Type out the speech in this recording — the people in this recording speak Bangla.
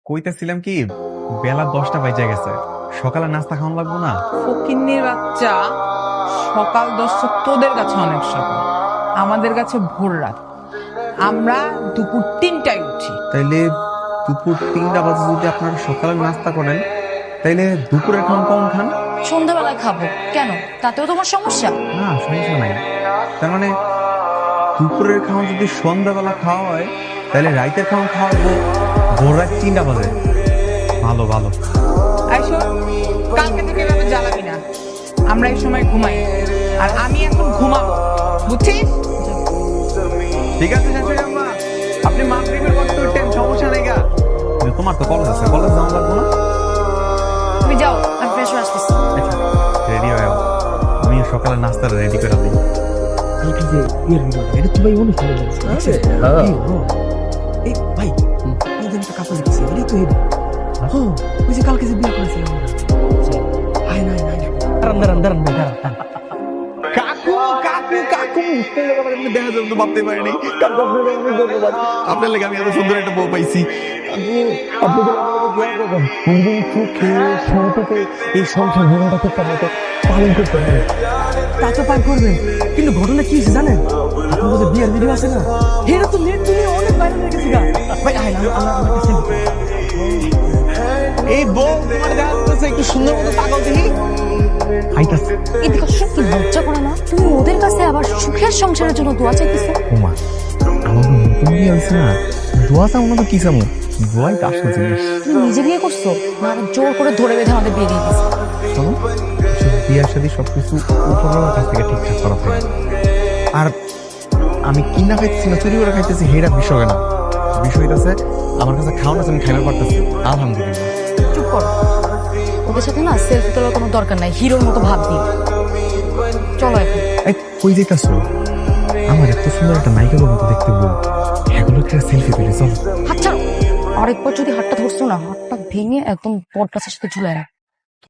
কইতেছিলাম কি, বেলা 10টা বাজে গেছে, সকালে নাস্তা খাওয়ান লাগবো না? ফকিন্নির বাচ্চা, সকাল 10টা তোদের কাছে অনেক সকাল, আমাদের কাছে ভোর রাত। আমরা দুপুর 3টায় উঠি। তাইলে দুপুর 3টা বাজে যদি আপনারা সকালে নাস্তা করেন, তাইলে দুপুরের খাওয়ান কখন খান? সন্ধ্যাবেলায় খাবো কেন? তাতেও তোমার সমস্যা? না, সমস্যা নাই। তার মানে দুপুরের খাওয়া যদি সন্ধ্যাবেলা খাওয়া হয়, তাহলে রাইতের খাওয়া খাওয়াবো ভোর রাত 3টা বাজে। ভালো ভালো। আইসো, কালকে থেকে এভাবে জ্বালাবি না। আমরা এই সময় ঘুমাই, আর আমি এখন ঘুমাবো, বুঝছিস? ঠিক আছে শাশুড়ি আম্মা, আপনি মাগরিবের পর তো উঠেন, সমস্যা নেই গা। তোমার তো কলেজ আছে, কলেজ যাওয়া লাগবো না? তুমি যাও, আমি ফ্রেশ হয়ে আসতেছি। রেডি হয়ে যাও, আমি সকালে নাস্তাটা রেডি করে দিই। এটা তো ভাই অনেক ভালো লাগছে। এই ভাই, আমাদের একটা কাপড় লিখছে, এটাই তো এটা। হ্যাঁ, ওই যে কালকে যে বিয়ে করেছিল আমরা। হাই নাই নাই নাই। দাঁড়ান ভাই, দাঁড়ান। কাকু কাকু কাকু, দেখা যাবে তো ভাবতে পারিনি। কাকু, আপনাকে অনেক ধন্যবাদ। আপনার লেগে আমি এত সুন্দর একটা বউ পাইছি। কাকু, আপনি তো আমাকে দোয়া করবেন। কোনদিন সুখে শান্তিতে এই সংসার জীবনটাকে পালন করতে হবে। তা তো পার করবেন, কিন্তু ঘটনা কি হয়েছে জানেন? আপনার যে বিয়ের ভিডিও আছে না, এটা তো নেট দুনিয়া অনেক ভাইরাল হয়ে গেছে গা। ভাই হাই না, আমার কাছে এই বউ তোমার দেখা যাচ্ছে একটু সুন্দর মতো পাগল দেখি। আইতাছে। এদিকে সত্যি লজ্জা করে না? তুমি ওদের কাছে আবার সুখের সংসারের জন্য দোয়া চাইতেছো? ওমা, আমার তো নতুন বিয়ে হয়েছে না, দোয়া চাও না তো কি চামো, দোয়াই তো আসল জিনিস। তুমি নিজে বিয়ে করছো না জোর করে ধরে বেঁধে আমাদের বিয়ে দিয়ে দিছো? শোনো, বিয়ের সাথে সবকিছু উপরওয়ালার কাছ থেকে ঠিকঠাক করা থাকে। আর আমি কিনা খাইতেছি না চুরি করে খাইতেছি, হেরা বিষয় না। বিষয় আছে আমার কাছে খাওয়ান আছে, আমি খাইবার পারতেছি, আলহামদুলিল্লাহ। চুপ করো, ওদের সাথে না সেলফি তোলার কোনো দরকার নাই, হিরোর মতো ভাব দিই। চলো এখন। এই কই যাইতাছো? আমার এত সুন্দর একটা নায়িকার মতো দেখতে বউ, এগুলো একটা সেলফি তুলি, চলো। হাত ছাড়ো, আরেকবার যদি হাতটা ধরছো না, হাতটা ভেঙে একদম বট গাছের সাথে ঝুলে রাখ।